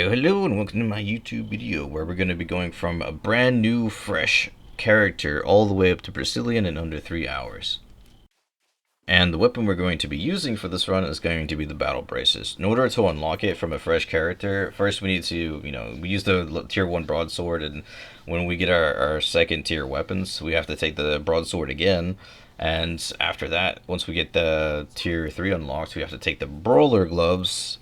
Hello and welcome to my YouTube video where we're going to be going from a brand new fresh character all the way up to Brecilien in under 3 hours. And the weapon we're going to be using for this run is going to be the battle braces. In order to unlock it from a fresh character, first we need to, we use the tier 1 broadsword, and when we get our second tier weapons, we have to take the broadsword again. And after that, once we get the tier 3 unlocked, we have to take the brawler gloves.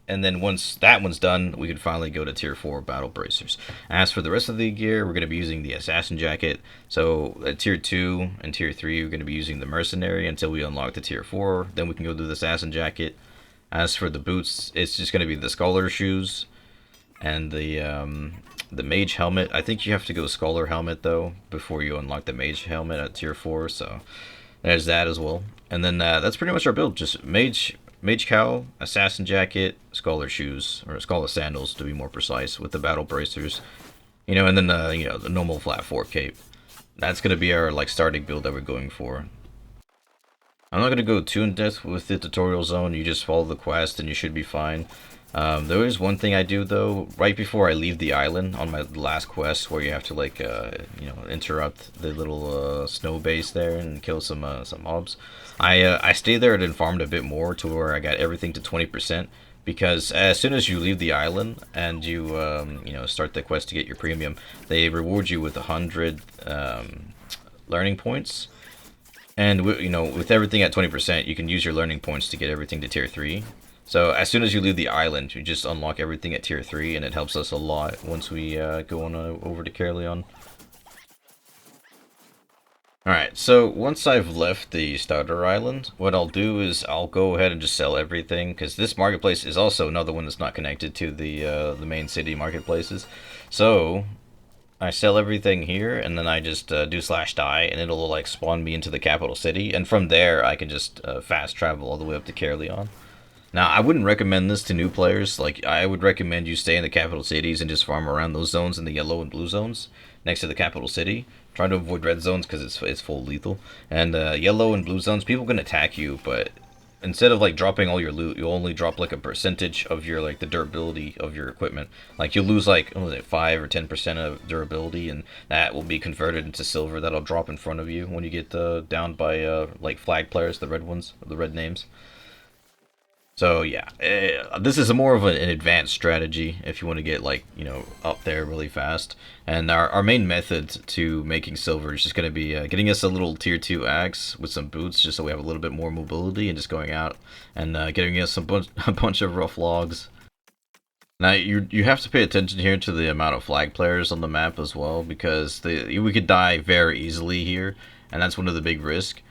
And then once that one's done, we can finally go to tier 4 battle bracers. As for the rest of the gear, we're going to be using the assassin jacket. So at tier 2 and tier 3, we're going to be using the mercenary until we unlock the tier 4. Then we can go to the assassin jacket. As for the boots, it's just going to be the scholar shoes and the mage helmet. I think you have to go scholar helmet though before you unlock the mage helmet at tier 4. So there's that as well. And then that's pretty much our build. Just mage cowl, assassin jacket, scholar shoes, or scholar sandals to be more precise, with the battle bracers, and then the normal flat 4 cape. That's gonna be our starting build that we're going for. I'm not gonna go too in depth with the tutorial zone. You just follow the quest and you should be fine. There is one thing I do though, right before I leave the island on my last quest, where you have to interrupt the little snow base there and kill some mobs. I stay there and farmed a bit more to where I got everything to 20%, because as soon as you leave the island and you start the quest to get your premium, they reward you with 100 learning points. And with everything at 20%, you can use your learning points to get everything to tier 3. So as soon as you leave the island, you just unlock everything at tier 3, and it helps us a lot once we go on over to Brecilien. Alright, so once I've left the starter island, what I'll do is I'll go ahead and just sell everything, because this marketplace is also another one that's not connected to the main city marketplaces. So I sell everything here, and then I just do /die, and it'll spawn me into the capital city, and from there I can just fast travel all the way up to Brecilien. Now, I wouldn't recommend this to new players. I would recommend you stay in the capital cities and just farm around those zones in the yellow and blue zones next to the capital city. Try to avoid red zones because it's full lethal. And yellow and blue zones, people can attack you, but instead of dropping all your loot, you'll only drop a percentage of your the durability of your equipment. You'll lose 5 or 10% of durability, and that will be converted into silver. That'll drop in front of you when you get downed by flag players, the red ones, the red names. So yeah, this is more of an advanced strategy if you want to get up there really fast. And our main method to making silver is just going to be getting us a little tier 2 axe with some boots, just so we have a little bit more mobility, and just going out and getting us a bunch of rough logs. Now you have to pay attention here to the amount of flag players on the map as well, because we could die very easily here, and that's one of the big risks.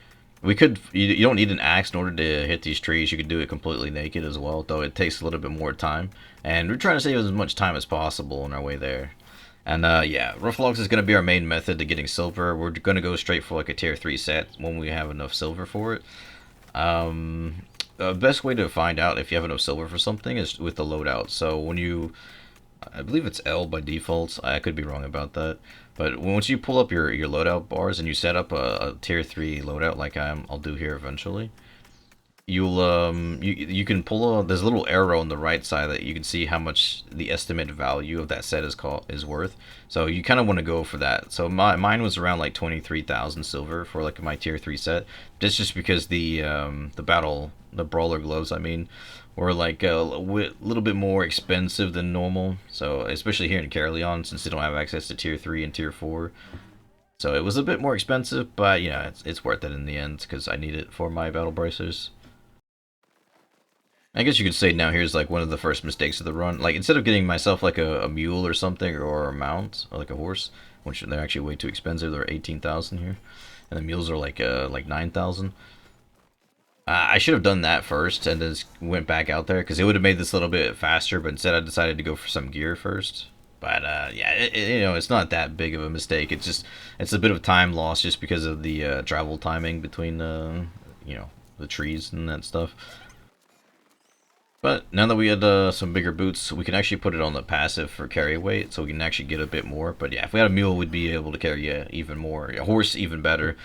You don't need an axe in order to hit these trees. You could do it completely naked as well, though it takes a little bit more time. And we're trying to save as much time as possible on our way there. And yeah, rough logs is going to be our main method to getting silver. We're going to go straight for a tier 3 set when we have enough silver for it. The best way to find out if you have enough silver for something is with the loadout. So when I believe it's L by default. I could be wrong about that. But once you pull up your loadout bars and you set up a tier 3 loadout like I'll do here eventually, you can pull there's a little arrow on the right side that you can see how much the estimated value of that set is worth. So you kind of want to go for that. So mine was around 23,000 silver for my tier 3 set. Just because the brawler gloves, were a little bit more expensive than normal. So especially here in Brecilien, since they don't have access to tier 3 and tier 4. So it was a bit more expensive, but it's worth it in the end because I need it for my battle bracers. I guess you could say now here's one of the first mistakes of the run. Instead of getting myself a mule or something, or a mount, or a horse, which they're actually way too expensive. They're 18,000 here, and the mules are like 9,000. I should have done that first and then went back out there, because it would have made this a little bit faster, but instead I decided to go for some gear first. But yeah, it's not that big of a mistake. It's a bit of time loss just because of the travel timing between the trees and that stuff. But now that we had some bigger boots, we can actually put it on the passive for carry weight, so we can actually get a bit more. But yeah, if we had a mule, we'd be able to carry even more. A horse, even better.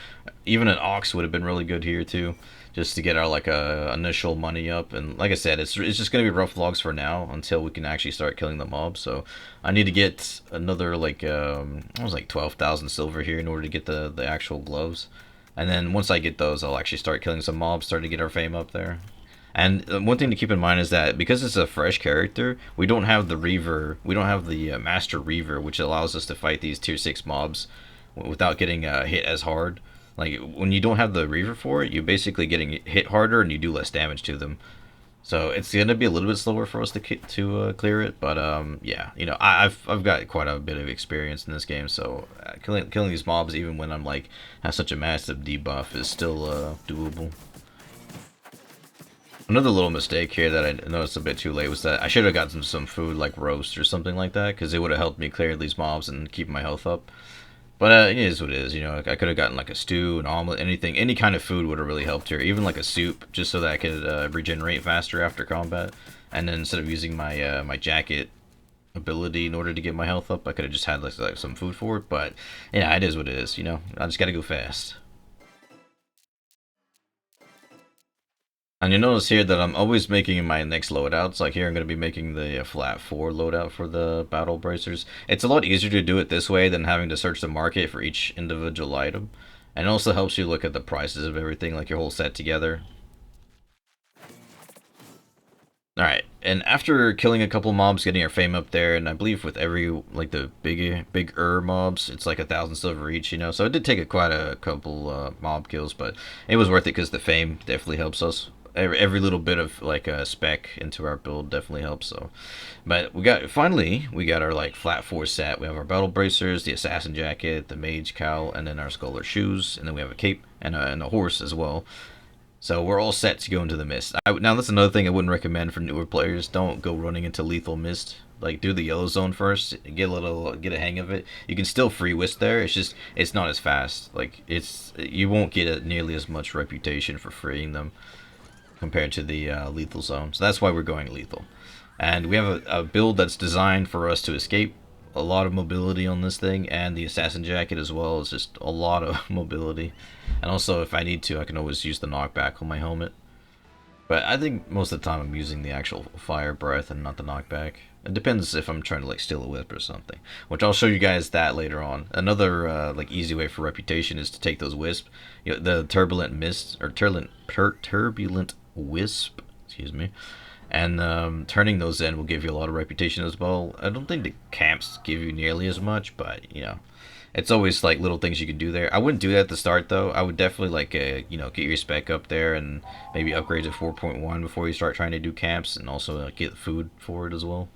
Even an ox would have been really good here too, just to get our like initial money up. And like I said, it's just gonna be rough logs for now until we can actually start killing the mobs. So I need to get another like I was like 12,000 silver here in order to get the actual gloves. And then once I get those, I'll actually start killing some mobs, start to get our fame up there. And one thing to keep in mind is that because it's a fresh character, we don't have the Reaver, we don't have the Master Reaver, which allows us to fight these tier 6 mobs without getting hit as hard. Like, when you don't have the Reaver for it, you're basically getting hit harder and you do less damage to them. So it's going to be a little bit slower for us to clear it, but yeah, you know, I've got quite a bit of experience in this game, so killing these mobs even when I'm like have such a massive debuff is still doable. Another little mistake here that I noticed a bit too late was that I should have gotten some food like roast or something like that, because it would have helped me clear these mobs and keep my health up. But it is what it is, you know. I could have gotten like a stew, an omelet, anything, any kind of food would have really helped here. Even like a soup, just so that I could regenerate faster after combat. And then instead of using my my jacket ability in order to get my health up, I could have just had like some food for it. But yeah, it is what it is, you know. I just gotta go fast. And you notice here that I'm always making my next loadouts. Like here, I'm going to be making the flat 4 loadout for the battle bracers. It's a lot easier to do it this way than having to search the market for each individual item. And it also helps you look at the prices of everything, like your whole set together. Alright, and after killing a couple mobs, getting our fame up there, and I believe with every, like the bigger mobs, it's like 1,000 silver each, you know. So it did take quite a couple mob kills, but it was worth it because the fame definitely helps us. Every little bit of like a spec into our build definitely helps. So, but finally we got our like flat 4 set. We have our battle bracers, the assassin jacket, the mage cowl, and then our scholar shoes, and then we have a cape and a horse as well. So we're all set to go into the mist. Now that's another thing I wouldn't recommend for newer players. Don't go running into lethal mist. Like do the yellow zone first, get a hang of it. You can still free whisk there. It's just it's not as fast. Like you won't get nearly as much reputation for freeing them compared to the lethal zone. So that's why we're going lethal. And we have a build that's designed for us to escape. A lot of mobility on this thing, and the assassin jacket as well is just a lot of mobility. And also, if I need to, I can always use the knockback on my helmet. But I think most of the time I'm using the actual fire breath and not the knockback. It depends if I'm trying to like steal a whip or something, which I'll show you guys that later on. Another like easy way for reputation is to take those wisps, you know, the turbulent mist or turbulent wisp, excuse me, and turning those in will give you a lot of reputation as well. I don't think the camps give you nearly as much, but you know, it's always like little things you can do there. I wouldn't do that at the start though. I would definitely like you know, get your spec up there and maybe upgrade to 4.1 before you start trying to do camps, and also get food for it as well.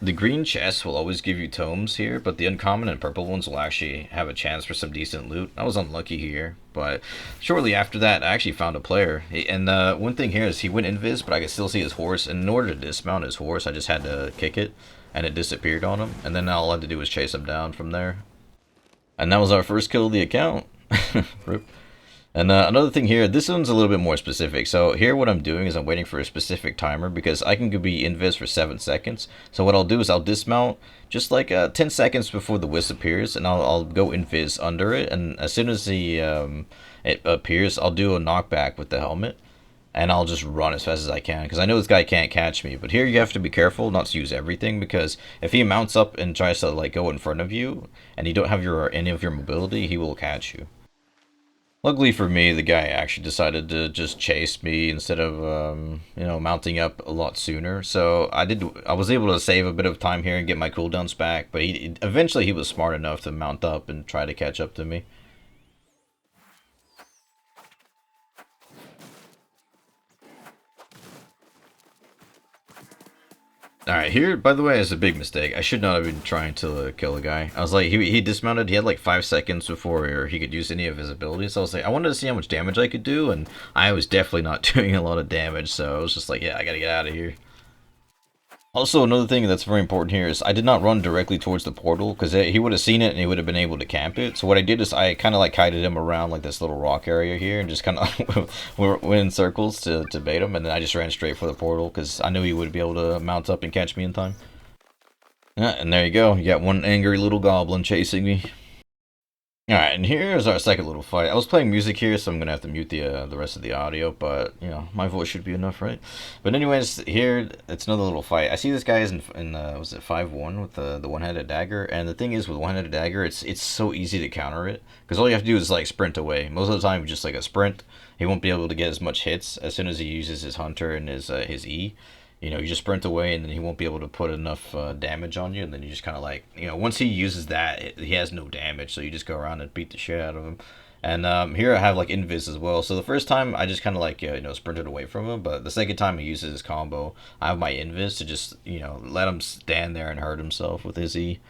The green chests will always give you tomes here, but the uncommon and purple ones will actually have a chance for some decent loot. I was unlucky here, but shortly after that, I actually found a player. And one thing here is he went invis, but I could still see his horse. And in order to dismount his horse, I just had to kick it, and it disappeared on him. And then all I had to do was chase him down from there. And that was our first kill of the account. Rip. And another thing here, this one's a little bit more specific. So here what I'm doing is I'm waiting for a specific timer because I can be invis for 7 seconds. So what I'll do is I'll dismount just like 10 seconds before the wisp appears, and I'll go invis under it. And as soon as it appears, I'll do a knockback with the helmet. And I'll just run as fast as I can because I know this guy can't catch me. But here you have to be careful not to use everything, because if he mounts up and tries to like go in front of you and you don't have any of your mobility, he will catch you. Luckily for me, the guy actually decided to just chase me instead of, you know, mounting up a lot sooner. So I was able to save a bit of time here and get my cooldowns back. But eventually he was smart enough to mount up and try to catch up to me. Alright, here, by the way, is a big mistake. I should not have been trying to kill a guy. I was like, he dismounted, he had like 5 seconds before he could use any of his abilities. So I was like, I wanted to see how much damage I could do, and I was definitely not doing a lot of damage, so I was just like, yeah, I gotta get out of here. Also, another thing that's very important here is I did not run directly towards the portal, because he would have seen it and he would have been able to camp it. So what I did is I kind of like kited him around like this little rock area here and just kind of went in circles to bait him, and then I just ran straight for the portal because I knew he would be able to mount up and catch me in time. Yeah, and there you go. You got one angry little goblin chasing me. Alright, and here's our second little fight. I was playing music here, so I'm gonna have to mute the rest of the audio, but, you know, my voice should be enough, right? But anyways, here, it's another little fight. I see this guy is was it 5-1 with the one-handed dagger, and the thing is, with one-handed dagger, it's so easy to counter it, because all you have to do is, like, sprint away. Most of the time, just, like, a sprint, he won't be able to get as much hits as soon as he uses his hunter and his E. You know, you just sprint away, and then he won't be able to put enough damage on you, and then you just kind of like, you know, once he uses that, he has no damage, so you just go around and beat the shit out of him. And here I have like invis as well. So the first time I just kind of like you know, sprinted away from him, but the second time he uses his combo, I have my invis to just, you know, let him stand there and hurt himself with his E.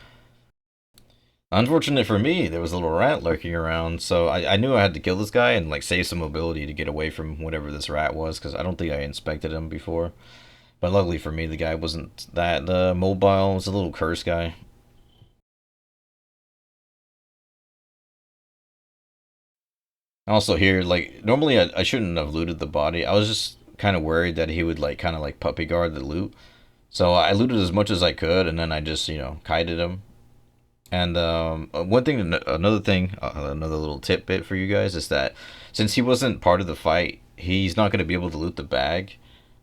Unfortunate for me, there was a little rat lurking around, so I knew I had to kill this guy and like save some mobility to get away from whatever this rat was, because I don't think I inspected him before. But luckily for me, the guy wasn't that mobile. It was a little curse guy. Also here, like, normally I shouldn't have looted the body. I was just kind of worried that he would, like, kind of, like, puppy guard the loot. So I looted as much as I could, and then I just, you know, kited him. And one thing, another thing, another little tidbit for you guys is that since he wasn't part of the fight, he's not going to be able to loot the bag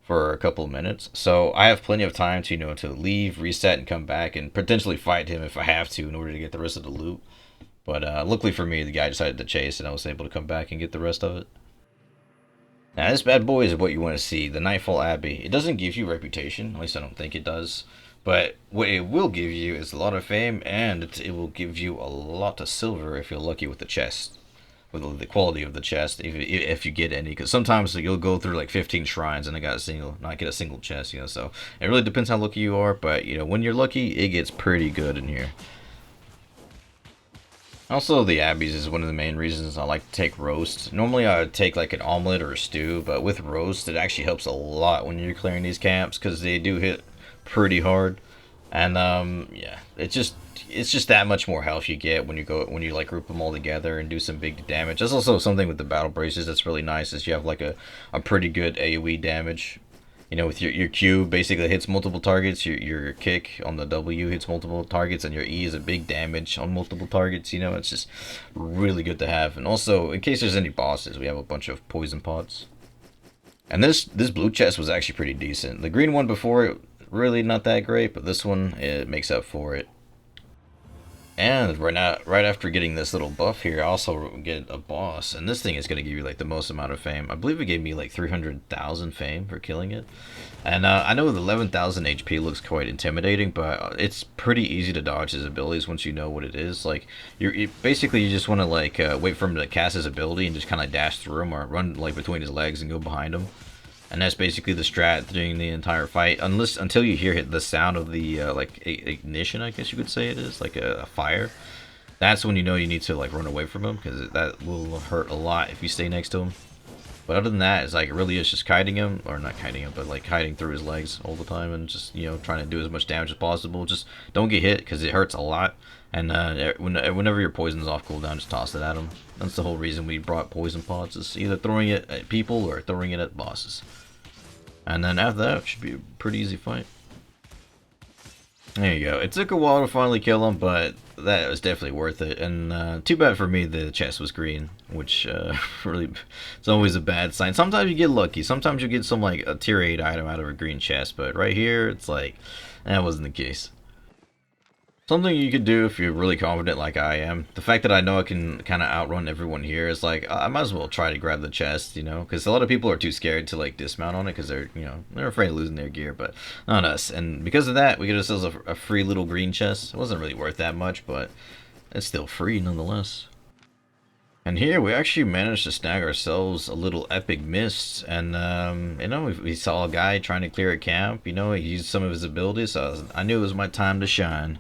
for a couple of minutes. So I have plenty of time to, you know, to leave, reset, and come back and potentially fight him if I have to in order to get the rest of the loot. But luckily for me, the guy decided to chase, and I was able to come back and get the rest of it. Now, this bad boy is what you want to see, the Knightfall Abbey. It doesn't give you reputation, at least I don't think it does. But what it will give you is a lot of fame, and it will give you a lot of silver if you're lucky with the chest. With the quality of the chest, if you get any, because sometimes you'll go through like 15 shrines and I got a single, not get a single chest, you know. So it really depends how lucky you are, but you know, when you're lucky, it gets pretty good in here. Also, the abbeys is one of the main reasons I like to take roast. Normally, I would take like an omelet or a stew, but with roast, it actually helps a lot when you're clearing these camps because they do hit pretty hard. And yeah, it's just that much more health you get when you like group them all together and do some big damage. There's also something with the battle braces that's really nice is you have like a pretty good AoE damage. You know, with your Q basically hits multiple targets, your kick on the W hits multiple targets, and your E is a big damage on multiple targets. You know, it's just really good to have. And also, in case there's any bosses, we have a bunch of poison pots. And this blue chest was actually pretty decent. The green one before it, really not that great, but this one, it makes up for it. And right after getting this little buff here, I also get a boss, and this thing is going to give you like the most amount of fame. I believe it gave me like 300,000 fame for killing it. And I know the 11,000 HP looks quite intimidating, but it's pretty easy to dodge his abilities once you know what it is. Like basically you just want to like wait for him to cast his ability and just kind of dash through him or run like between his legs and go behind him. And that's basically the strat during the entire fight, until you hear the sound of the like ignition, I guess you could say it is, like a fire. That's when you know you need to like run away from him because that will hurt a lot if you stay next to him. But other than that, it's like it really is just kiting him, or not kiting him, but like hiding through his legs all the time and just, you know, trying to do as much damage as possible. Just don't get hit because it hurts a lot. And whenever your poison's off cooldown, just toss it at him. That's the whole reason we brought poison pots, is either throwing it at people or throwing it at bosses. And then after that, it should be a pretty easy fight. There you go. It took a while to finally kill him, but that was definitely worth it. And too bad for me the chest was green, which really, it's always a bad sign. Sometimes you get lucky. Sometimes you get some like a tier 8 item out of a green chest, but right here, it's like, that wasn't the case. Something you could do if you're really confident like I am. The fact that I know I can kind of outrun everyone here is like, I might as well try to grab the chest, you know? Because a lot of people are too scared to like dismount on it because they're, you know, they're afraid of losing their gear, but not us. And because of that, we get ourselves a free little green chest. It wasn't really worth that much, but it's still free nonetheless. And here we actually managed to snag ourselves a little epic mist, and you know, we saw a guy trying to clear a camp. You know, he used some of his abilities, so I knew it was my time to shine.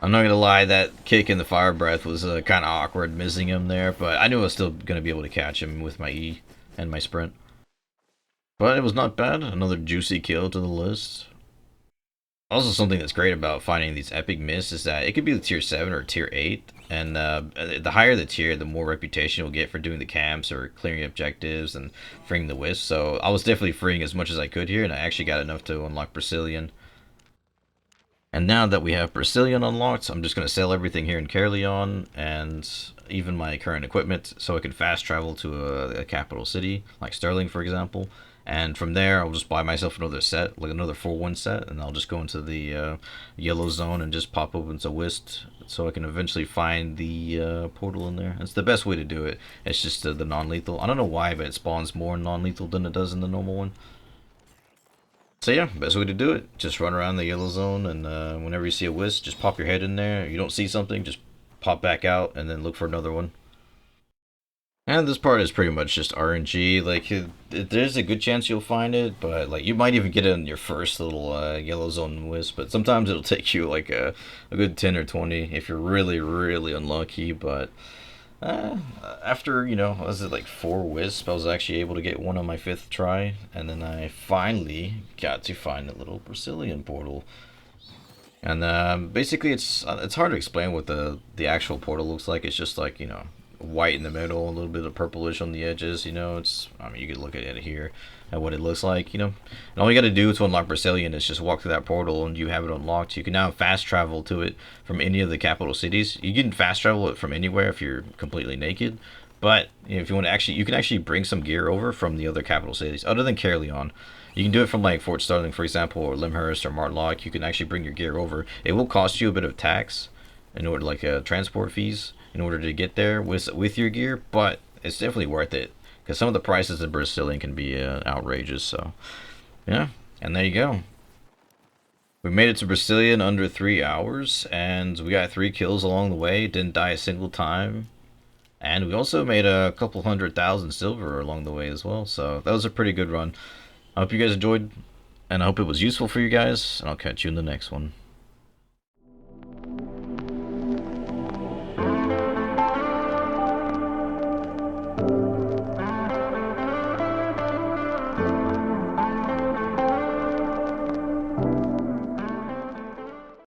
I'm not gonna lie, that kick in the fire breath was kind of awkward, missing him there, but I knew I was still gonna be able to catch him with my E. and my sprint. But it was not bad. Another juicy kill to the list. Also, something that's great about finding these epic myths is that it could be the tier 7 or tier 8, and the higher the tier, the more reputation you'll get for doing the camps or clearing objectives and freeing the wisps. So I was definitely freeing as much as I could here, and I actually got enough to unlock Brecilien. And now that we have Brecilien unlocked, I'm just going to sell everything here in Caerleon and even my current equipment so I can fast travel to a capital city, like Sterling, for example. And from there, I'll just buy myself another set, like another 4-1 set, and I'll just go into the yellow zone and just pop open to Whist so I can eventually find the portal in there. It's the best way to do it. It's just the non-lethal. I don't know why, but it spawns more non-lethal than it does in the normal one. So yeah, best way to do it. Just run around the yellow zone, and whenever you see a wisp, just pop your head in there. If you don't see something, just pop back out, and then look for another one. And this part is pretty much just RNG. Like, there's a good chance you'll find it, but like you might even get it in your first little yellow zone wisp. But sometimes it'll take you like a good 10 or 20 if you're really, really unlucky. But after, was it like 4 wisps, I was actually able to get one on my 5th try, and then I finally got to find a little Brecilien portal. And basically, it's hard to explain what the actual portal looks like. It's just like, white in the middle, a little bit of purplish on the edges. You could look at it here at what it looks like. And all you got to do to unlock Brecilien is just walk through that portal, and you have it unlocked. You can now fast travel to it from any of the capital cities. You can fast travel it from anywhere if you're completely naked, but if you want to you can actually bring some gear over from the other capital cities other than Caerleon. You can do it from like Fort Starling, for example, or Limhurst or Martlock. You can actually bring your gear over. It will cost you a bit of tax in order, like transport fees, in order to get there with your gear, but it's definitely worth it because some of the prices in Brecilien can be outrageous. So yeah, and there you go. We made it to Brecilien under 3 hours, and we got 3 kills along the way. Didn't die a single time, and we also made a couple 100,000 silver along the way as well. So that was a pretty good run. I hope you guys enjoyed, and I hope it was useful for you guys, and I'll catch you in the next one.